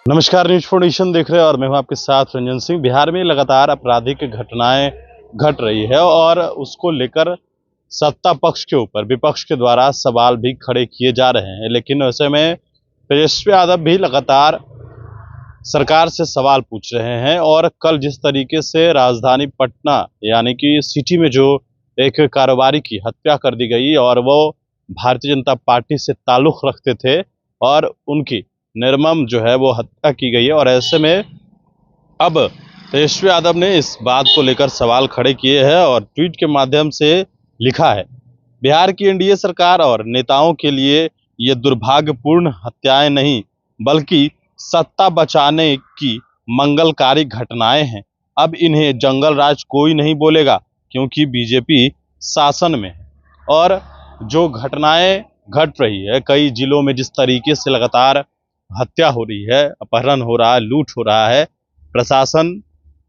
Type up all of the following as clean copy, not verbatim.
नमस्कार, news foundation देख रहे हैं और मैं हूं आपके साथ रंजन सिंह। बिहार में लगातार आपराधिक घटनाएं घट रही है और उसको लेकर सत्ता पक्ष के ऊपर विपक्ष के द्वारा सवाल भी खड़े किए जा रहे हैं। लेकिन ऐसे में तेजस्वी यादव भी लगातार सरकार से सवाल पूछ रहे हैं और कल जिस तरीके से राजधानी पटना यानी कि सिटी में जो एक कारोबारी की हत्या कर दी गई और वो भारतीय जनता पार्टी से ताल्लुक रखते थे और उनकी निर्मम जो है वो हत्या की गई है। और ऐसे में अब तेजस्वी यादव ने इस बात को लेकर सवाल खड़े किए हैं और ट्वीट के माध्यम से लिखा है, बिहार की एनडीए सरकार और नेताओं के लिए ये दुर्भाग्यपूर्ण हत्याएं नहीं बल्कि सत्ता बचाने की मंगलकारी घटनाएं हैं। अब इन्हें जंगल राज कोई नहीं बोलेगा क्योंकि बीजेपी शासन में है। और जो घटनाएं घट रही है कई जिलों में, जिस तरीके से लगातार हत्या हो रही है, अपहरण हो रहा है, लूट हो रहा है, प्रशासन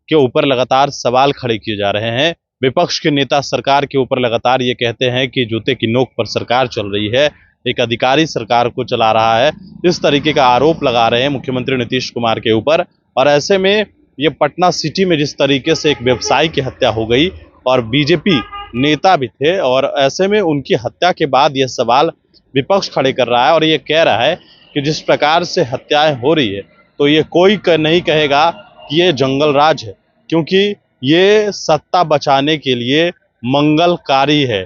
के ऊपर लगातार सवाल खड़े किए जा रहे हैं। विपक्ष के नेता सरकार के ऊपर लगातार ये कहते हैं कि जूते की नोक पर सरकार चल रही है, एक अधिकारी सरकार को चला रहा है, इस तरीके का आरोप लगा रहे हैं मुख्यमंत्री नीतीश कुमार के ऊपर। और ऐसे में ये पटना सिटी में जिस तरीके से एक व्यवसायी की हत्या हो गई और बीजेपी नेता भी थे, और ऐसे में उनकी हत्या के बाद यह सवाल विपक्ष खड़े कर रहा है और ये कह रहा है कि जिस प्रकार से हत्याएं हो रही है तो ये कोई नहीं कहेगा कि ये जंगल राज है, क्योंकि ये सत्ता बचाने के लिए मंगलकारी है।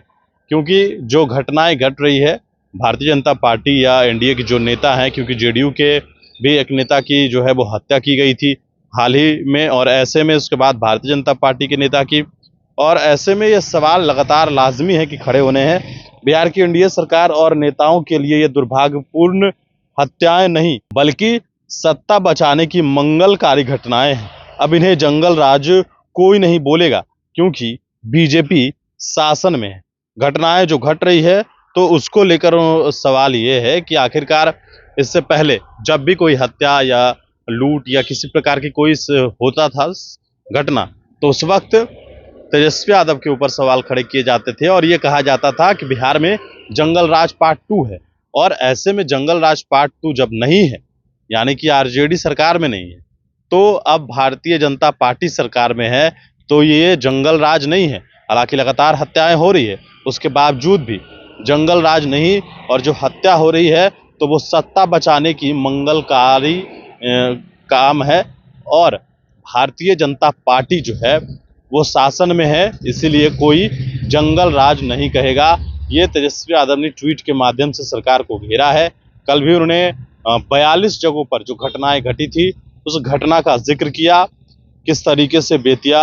क्योंकि जो घटनाएं घट रही है, भारतीय जनता पार्टी या एनडीए के जो नेता हैं, क्योंकि जेडीयू के भी एक नेता की जो है वो हत्या की गई थी हाल ही में, और ऐसे में उसके बाद भारतीय जनता पार्टी के नेता की, और ऐसे में ये सवाल लगातार लाजमी है कि खड़े होने हैं। बिहार की एनडीए सरकार और नेताओं के लिए ये दुर्भाग्यपूर्ण हत्याएं नहीं बल्कि सत्ता बचाने की मंगलकारी घटनाएं हैं। अब इन्हें जंगल राज कोई नहीं बोलेगा क्योंकि बीजेपी शासन में है। घटनाएं जो घट रही है तो उसको लेकर सवाल ये है कि आखिरकार इससे पहले जब भी कोई हत्या या लूट या किसी प्रकार की कोई होता था घटना, तो उस वक्त तेजस्वी यादव के ऊपर सवाल खड़े किए जाते थे और ये कहा जाता था कि बिहार में जंगल राज पार्ट 2 है। और ऐसे में जंगल राज पार्ट 2 जब नहीं है, यानी कि आरजेडी सरकार में नहीं है, तो अब भारतीय जनता पार्टी सरकार में है, तो ये जंगल राज नहीं है। हालांकि लगातार हत्याएं हो रही है, उसके बावजूद भी जंगल राज नहीं, और जो हत्या हो रही है तो वो सत्ता बचाने की मंगलकारी काम है। और भारतीय जनता पार्टी जो है वो शासन में है, इसीलिए कोई जंगल राज नहीं कहेगा। ये तेजस्वी यादव ने ट्वीट के माध्यम से सरकार को घेरा है। कल भी उन्होंने 42 जगहों पर जो घटनाएं घटी थी उस घटना का जिक्र किया, किस तरीके से बेतिया,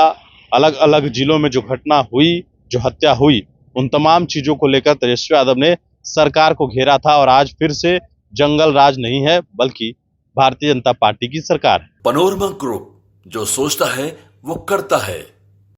अलग अलग जिलों में जो घटना हुई, जो हत्या हुई, उन तमाम चीजों को लेकर तेजस्वी यादव ने सरकार को घेरा था। और आज फिर से जंगल राज नहीं है बल्कि भारतीय जनता पार्टी की सरकार है। पनोरमा ग्रुप, जो सोचता है वो करता है।